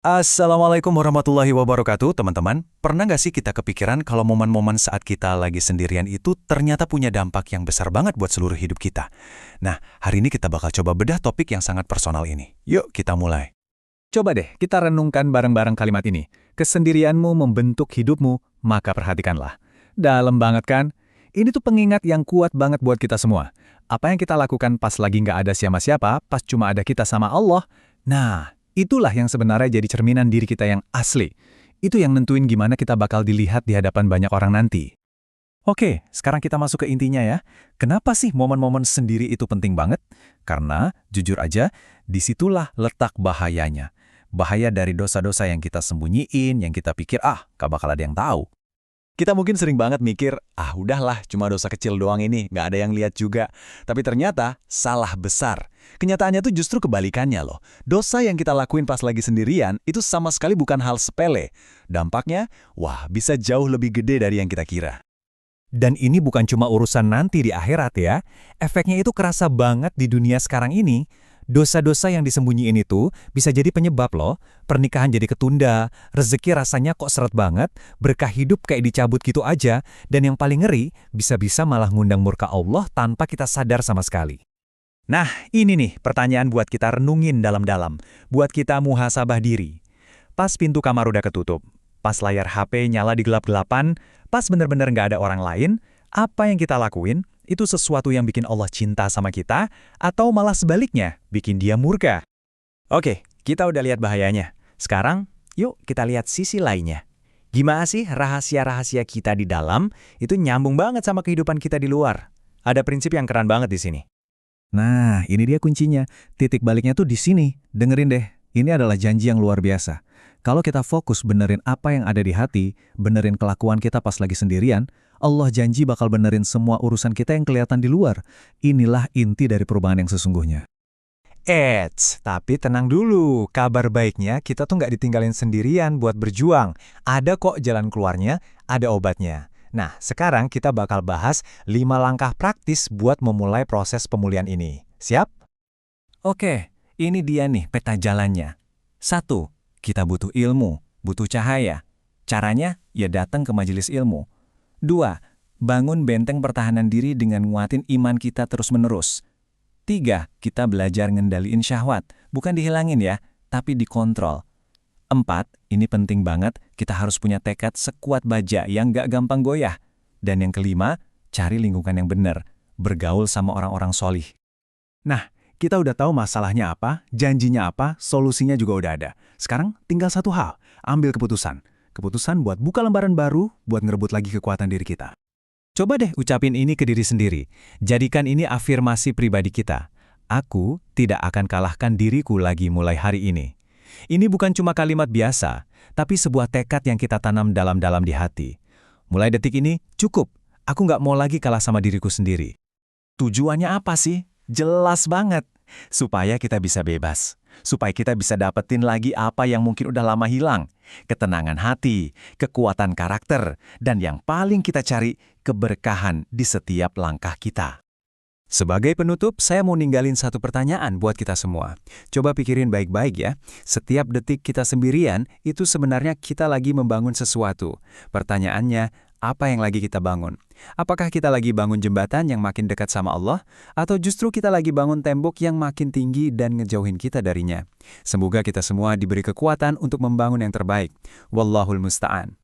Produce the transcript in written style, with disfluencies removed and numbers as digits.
Assalamualaikum warahmatullahi wabarakatuh, teman-teman. Pernah nggak sih kita kepikiran kalau momen-momen saat kita lagi sendirian itu ternyata punya dampak yang besar banget buat seluruh hidup kita? Nah, hari ini kita bakal coba bedah topik yang sangat personal ini. Yuk, kita mulai. Coba deh kita renungkan bareng-barang kalimat ini. Kesendirianmu membentuk hidupmu, maka perhatikanlah. Dalam banget kan? Ini tuh pengingat yang kuat banget buat kita semua. Apa yang kita lakukan pas lagi nggak ada siapa-siapa, pas cuma ada kita sama Allah, nah, itulah yang sebenarnya jadi cerminan diri kita yang asli. Itu yang nentuin gimana kita bakal dilihat di hadapan banyak orang nanti. Oke, sekarang kita masuk ke intinya ya. Kenapa sih momen-momen sendiri itu penting banget? Karena, jujur aja, disitulah letak bahayanya. Bahaya dari dosa-dosa yang kita sembunyiin, yang kita pikir, gak bakal ada yang tahu. Kita mungkin sering banget mikir, udahlah, cuma dosa kecil doang ini, gak ada yang lihat juga. Tapi ternyata, salah besar. Kenyataannya tuh justru kebalikannya loh. Dosa yang kita lakuin pas lagi sendirian, itu sama sekali bukan hal sepele. Dampaknya, bisa jauh lebih gede dari yang kita kira. Dan ini bukan cuma urusan nanti di akhirat ya. Efeknya itu kerasa banget di dunia sekarang ini. Dosa-dosa yang disembunyiin itu bisa jadi penyebab loh. Pernikahan jadi ketunda, rezeki rasanya kok seret banget, berkah hidup kayak dicabut gitu aja, dan yang paling ngeri, bisa-bisa malah ngundang murka Allah tanpa kita sadar sama sekali. Nah, ini nih pertanyaan buat kita renungin dalam-dalam, buat kita muhasabah diri. Pas pintu kamar udah ketutup, pas layar HP nyala di gelap-gelapan, pas bener-bener nggak ada orang lain, apa yang kita lakuin itu sesuatu yang bikin Allah cinta sama kita, atau malah sebaliknya, bikin dia murka? Oke, kita udah lihat bahayanya. Sekarang, yuk kita lihat sisi lainnya. Gimana sih rahasia-rahasia kita di dalam itu nyambung banget sama kehidupan kita di luar? Ada prinsip yang keren banget di sini. Nah, ini dia kuncinya. Titik baliknya tuh di sini. Dengerin deh, ini adalah janji yang luar biasa. Kalau kita fokus benerin apa yang ada di hati, benerin kelakuan kita pas lagi sendirian, Allah janji bakal benerin semua urusan kita yang kelihatan di luar. Inilah inti dari perubahan yang sesungguhnya. Tapi tenang dulu. Kabar baiknya kita tuh nggak ditinggalin sendirian buat berjuang. Ada kok jalan keluarnya, ada obatnya. Nah, sekarang kita bakal bahas 5 langkah praktis buat memulai proses pemulihan ini. Siap? Oke, ini dia nih peta jalannya. 1. Kita butuh ilmu, butuh cahaya. Caranya, ya datang ke majelis ilmu. 2. Bangun benteng pertahanan diri dengan nguatin iman kita terus-menerus. 3. Kita belajar ngendaliin syahwat, bukan dihilangin ya, tapi dikontrol. 4. Ini penting banget, kita harus punya tekad sekuat baja yang gak gampang goyah. Dan yang kelima, cari lingkungan yang benar, bergaul sama orang-orang solih. Nah, kita udah tahu masalahnya apa, janjinya apa, solusinya juga udah ada. Sekarang tinggal satu hal, ambil keputusan. Keputusan buat buka lembaran baru, buat ngerebut lagi kekuatan diri kita. Coba deh ucapin ini ke diri sendiri. Jadikan ini afirmasi pribadi kita. Aku tidak akan kalahkan diriku lagi mulai hari ini. Ini bukan cuma kalimat biasa, tapi sebuah tekad yang kita tanam dalam-dalam di hati. Mulai detik ini, cukup. Aku nggak mau lagi kalah sama diriku sendiri. Tujuannya apa sih? Jelas banget. Supaya kita bisa bebas. Supaya kita bisa dapetin lagi apa yang mungkin udah lama hilang. Ketenangan hati, kekuatan karakter, dan yang paling kita cari, keberkahan di setiap langkah kita. Sebagai penutup, saya mau ninggalin satu pertanyaan buat kita semua. Coba pikirin baik-baik ya. Setiap detik kita sendirian, itu sebenarnya kita lagi membangun sesuatu. Pertanyaannya, apa yang lagi kita bangun? Apakah kita lagi bangun jembatan yang makin dekat sama Allah? Atau justru kita lagi bangun tembok yang makin tinggi dan ngejauhin kita darinya? Semoga kita semua diberi kekuatan untuk membangun yang terbaik. Wallahul musta'an.